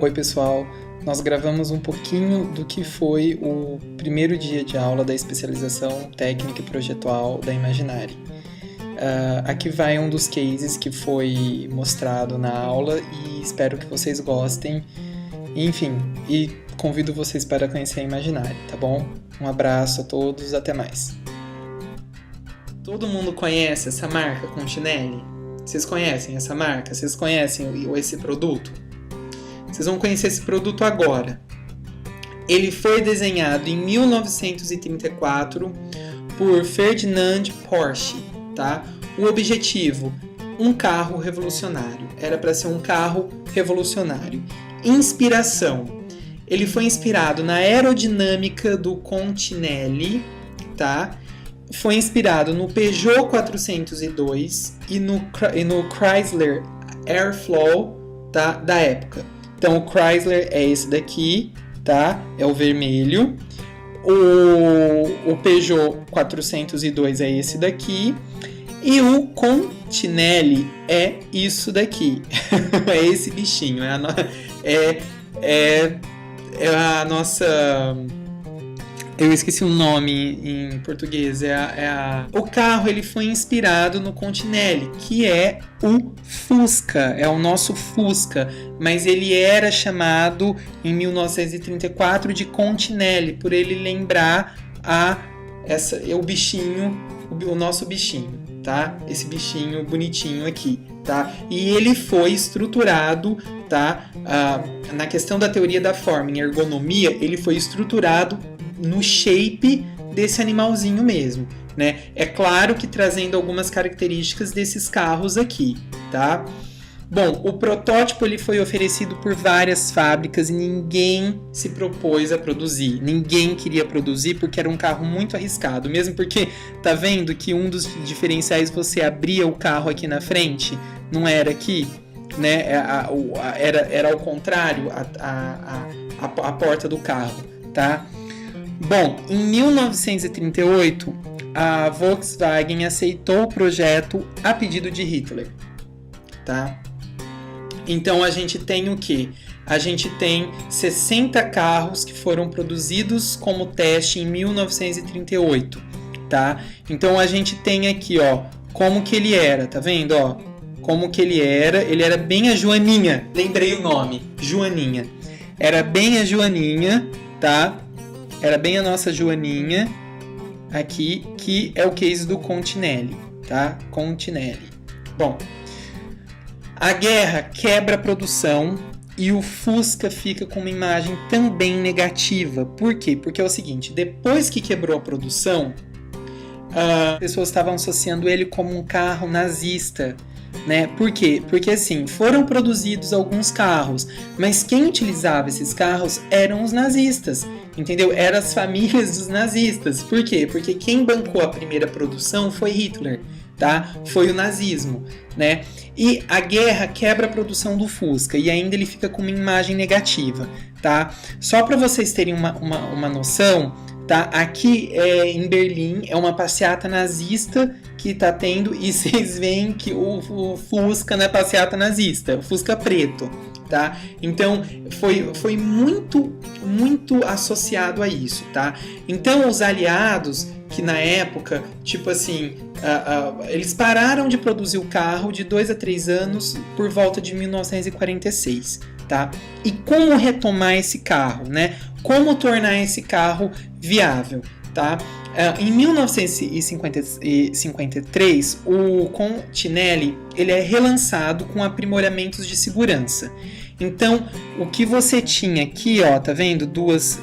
Oi pessoal, nós gravamos um pouquinho do que foi o primeiro dia de aula da especialização técnica e projetual da Imaginary. Aqui vai um dos cases que foi mostrado na aula e espero que vocês gostem. Enfim, e convido vocês para conhecer a Imaginary, tá bom? Um abraço a todos, até mais. Todo mundo conhece essa marca Continelli? Vocês conhecem essa marca? Vocês conhecem esse produto? Vocês vão conhecer esse produto agora. Ele foi desenhado em 1934 por Ferdinand Porsche, tá? O objetivo, um carro revolucionário. Era para ser um carro revolucionário. Inspiração. Ele foi inspirado na aerodinâmica do Continelli, tá? Foi inspirado no Peugeot 402 e no Chrysler Airflow, tá? Da época. Então, o Chrysler é esse daqui, tá? É o vermelho. O Peugeot 402 é esse daqui. E o Continelli é isso daqui. É esse bichinho. É a nossa... Eu esqueci o nome em português. O carro ele foi inspirado no Continelli, que é o Fusca, é o nosso Fusca, mas ele era chamado em 1934 de Continelli, por ele lembrar o bichinho, o nosso bichinho, tá? Esse bichinho bonitinho aqui, tá? E ele foi estruturado, tá? Na questão da teoria da forma, em ergonomia, ele foi estruturado no shape desse animalzinho mesmo, né? É claro que trazendo algumas características desses carros aqui, tá? Bom, o protótipo ele foi oferecido por várias fábricas e ninguém se propôs a produzir. Ninguém queria produzir porque era um carro muito arriscado, mesmo porque tá vendo que um dos diferenciais você abria o carro aqui na frente, não era aqui, né? Era ao contrário a porta do carro, tá? Bom, em 1938, a Volkswagen aceitou o projeto a pedido de Hitler, tá? Então, a gente tem o quê? A gente tem 60 carros que foram produzidos como teste em 1938, tá? Então, a gente tem aqui, ó, como que ele era, tá vendo, ó? Como que ele era bem a Joaninha, lembrei o nome, Joaninha. Era bem a Joaninha, tá? Era bem a nossa Joaninha aqui, que é o case do Continelli, tá? Continelli. Bom, a guerra quebra a produção e o Fusca fica com uma imagem também negativa. Por quê? Porque é o seguinte, depois que quebrou a produção, as pessoas estavam associando ele como um carro nazista, né? Por quê? Porque assim, foram produzidos alguns carros, mas quem utilizava esses carros eram os nazistas, entendeu? Eram as famílias dos nazistas. Por quê? Porque quem bancou a primeira produção foi Hitler, tá? Foi o nazismo, né? E a guerra quebra a produção do Fusca e ainda ele fica com uma imagem negativa, tá? Só para vocês terem uma noção, tá? Aqui em Berlim é uma passeata nazista que tá tendo e vocês veem que o Fusca não é passeata nazista, o Fusca preto, tá? Então foi muito associado a isso, tá? Então os aliados que na época, tipo assim, eles pararam de produzir o carro de 2 a 3 anos por volta de 1946, tá? E como retomar esse carro, né? Como tornar esse carro viável, tá? Em 1953, o Continelli ele é relançado com aprimoramentos de segurança. Então, o que você tinha aqui, ó, tá vendo? Duas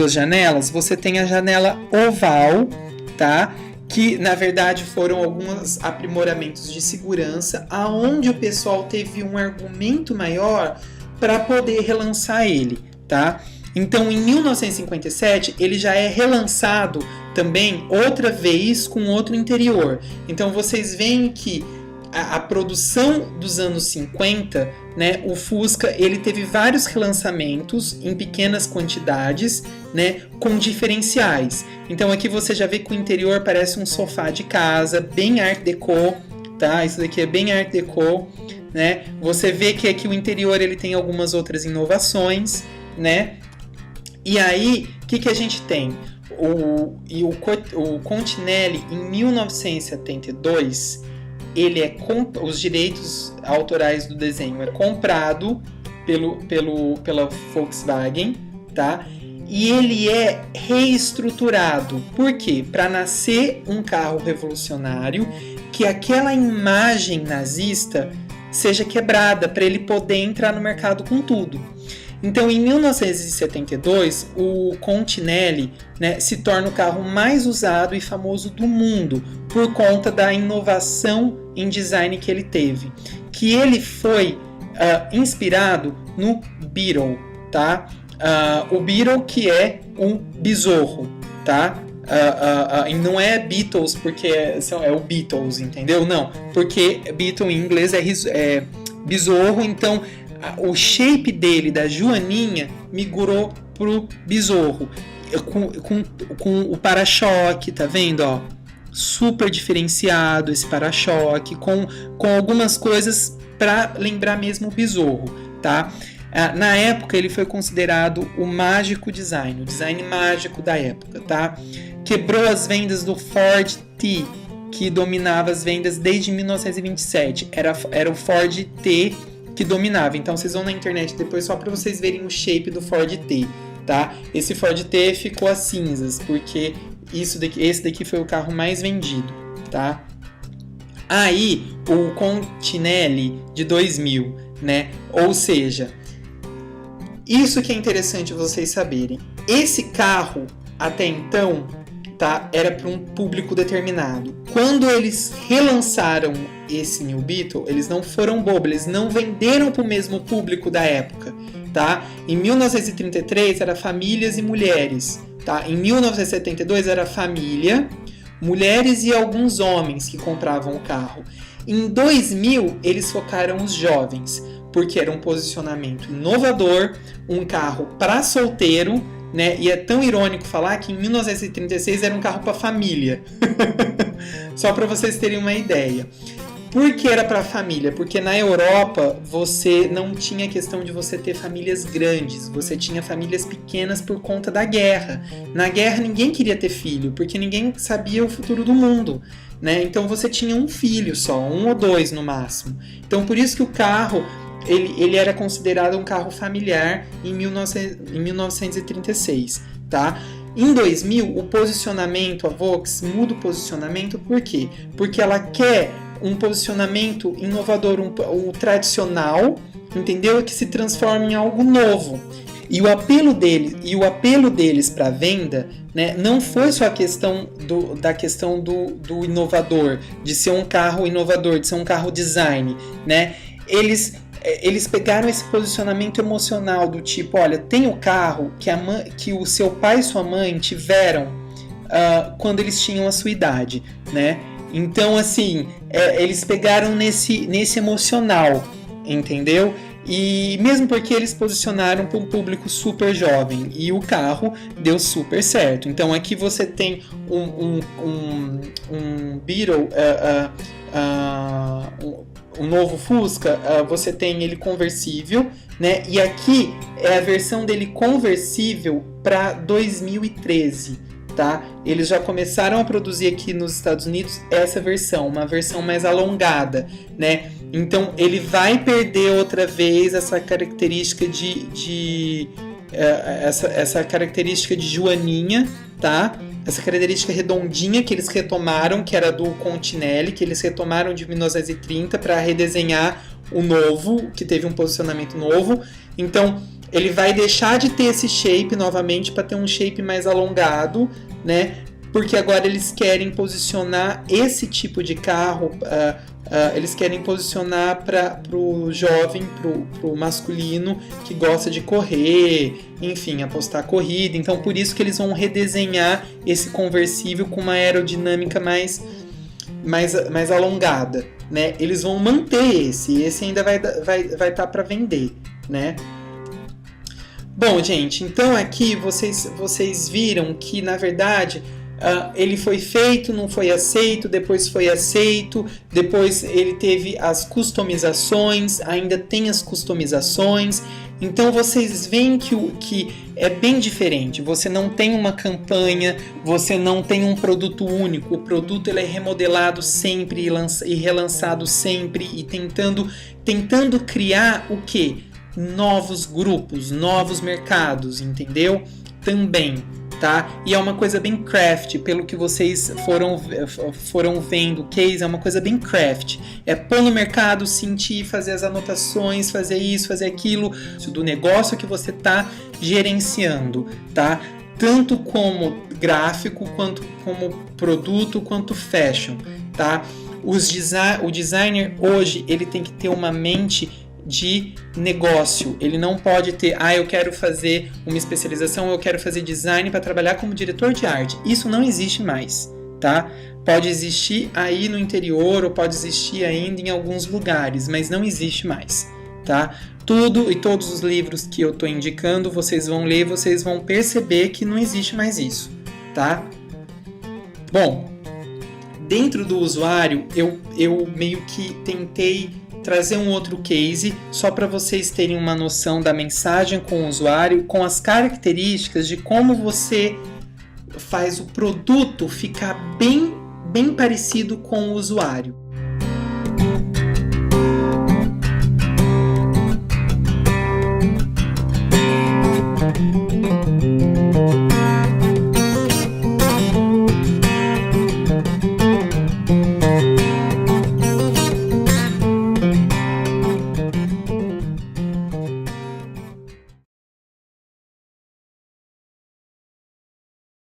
janelas. Você tem a janela oval, tá? Que na verdade foram alguns aprimoramentos de segurança, aonde o pessoal teve um argumento maior para poder relançar ele, tá? Então, em 1957, ele já é relançado também outra vez com outro interior. Então, vocês veem que a produção dos anos 50, né, o Fusca ele teve vários relançamentos em pequenas quantidades, né, com diferenciais. Então, aqui você já vê que o interior parece um sofá de casa, bem Art Deco, tá? Isso daqui é bem Art Deco, né? Você vê que aqui o interior ele tem algumas outras inovações, né? E aí, o que a gente tem? O Continelli, em 1972, os direitos autorais do desenho é comprado pela Volkswagen, tá? E ele é reestruturado. Por quê? Para nascer um carro revolucionário, que aquela imagem nazista seja quebrada, para ele poder entrar no mercado com tudo. Então, em 1972, o Continelli, né, se torna o carro mais usado e famoso do mundo por conta da inovação em design que ele teve. Que ele foi inspirado no Beetle, tá? O Beetle, que é um besouro, tá? E não é Beatles porque é o Beatles, entendeu? Não, porque Beetle em inglês é besouro, então o shape dele, da joaninha, migrou pro besouro. Com o para-choque, tá vendo? Ó, super diferenciado esse para-choque, com algumas coisas para lembrar mesmo o besouro, tá? Na época ele foi considerado o mágico design, o design mágico da época, tá? Quebrou as vendas do Ford T, que dominava as vendas desde 1927. Era o Ford T que dominava. Então vocês vão na internet depois só para vocês verem o shape do Ford T, tá? Esse Ford T ficou a cinzas, porque esse daqui foi o carro mais vendido, tá? Aí, o Continelli de 2000, né? Ou seja, isso que é interessante vocês saberem. Esse carro, até então, tá, era para um público determinado. Quando eles relançaram esse New Beetle, eles não foram bobos, eles não venderam para o mesmo público da época, tá? Em 1933 era famílias e mulheres, tá? Em 1972 era família, mulheres e alguns homens que compravam o carro. Em 2000 eles focaram os jovens, porque era um posicionamento inovador, um carro para solteiro, né? E é tão irônico falar que em 1936 era um carro para família. Só para vocês terem uma ideia. Por que era para família? Porque na Europa você não tinha questão de você ter famílias grandes, você tinha famílias pequenas por conta da guerra. Na guerra ninguém queria ter filho, porque ninguém sabia o futuro do mundo, né? Então você tinha um filho só, um ou dois no máximo. Então por isso que o carro ele era considerado um carro familiar em 1936, tá? Em 2000, o posicionamento, a Volks muda o posicionamento, por quê? Porque ela quer um posicionamento inovador, o tradicional, entendeu? Que se transforma em algo novo. E o apelo deles para a venda, né, não foi só a questão do inovador, de ser um carro inovador, de ser um carro design, né? Eles pegaram esse posicionamento emocional do tipo, olha, tem o carro que o seu pai e sua mãe tiveram quando eles tinham a sua idade, né? Então, assim, eles pegaram nesse emocional, entendeu? E mesmo porque eles posicionaram para um público super jovem e o carro deu super certo. Então aqui você tem um Beetle, um novo Fusca, você tem ele conversível, né? E aqui é a versão dele conversível para 2013. Tá? Eles já começaram a produzir aqui nos Estados Unidos essa versão, uma versão mais alongada, né? Então ele vai perder outra vez essa característica essa característica de joaninha, tá? Essa característica redondinha que eles retomaram, que era do Continelli, que eles retomaram de 1930 para redesenhar o novo, que teve um posicionamento novo. Então ele vai deixar de ter esse shape novamente para ter um shape mais alongado, né? Porque agora eles querem posicionar esse tipo de carro, eles querem posicionar para o jovem, para o masculino que gosta de correr, enfim, apostar corrida. Então por isso que eles vão redesenhar esse conversível com uma aerodinâmica mais alongada, né? Eles vão manter esse ainda vai estar para vender, né? Bom, gente, então aqui vocês viram que, na verdade, ele foi feito, não foi aceito, depois foi aceito, depois ele teve as customizações, ainda tem as customizações. Então vocês veem que é bem diferente. Você não tem uma campanha, você não tem um produto único. O produto ele é remodelado sempre e relançado sempre e tentando criar o quê? Novos grupos, novos mercados, entendeu? Também. Tá? E é uma coisa bem craft, pelo que vocês foram vendo, o case é uma coisa bem craft. É pôr no mercado, sentir, fazer as anotações, fazer isso, fazer aquilo, do negócio que você está gerenciando, tá? Tanto como gráfico, quanto como produto, quanto fashion, tá? O designer hoje, ele tem que ter uma mente de negócio. Ele não pode ter, eu quero fazer uma especialização, eu quero fazer design para trabalhar como diretor de arte. Isso não existe mais, tá? Pode existir aí no interior ou pode existir ainda em alguns lugares, mas não existe mais, tá? Tudo e todos os livros que eu estou indicando, vocês vão ler, vocês vão perceber que não existe mais isso, tá? Bom, dentro do usuário, eu meio que tentei trazer um outro case, só para vocês terem uma noção da mensagem com o usuário, com as características de como você faz o produto ficar bem parecido com o usuário.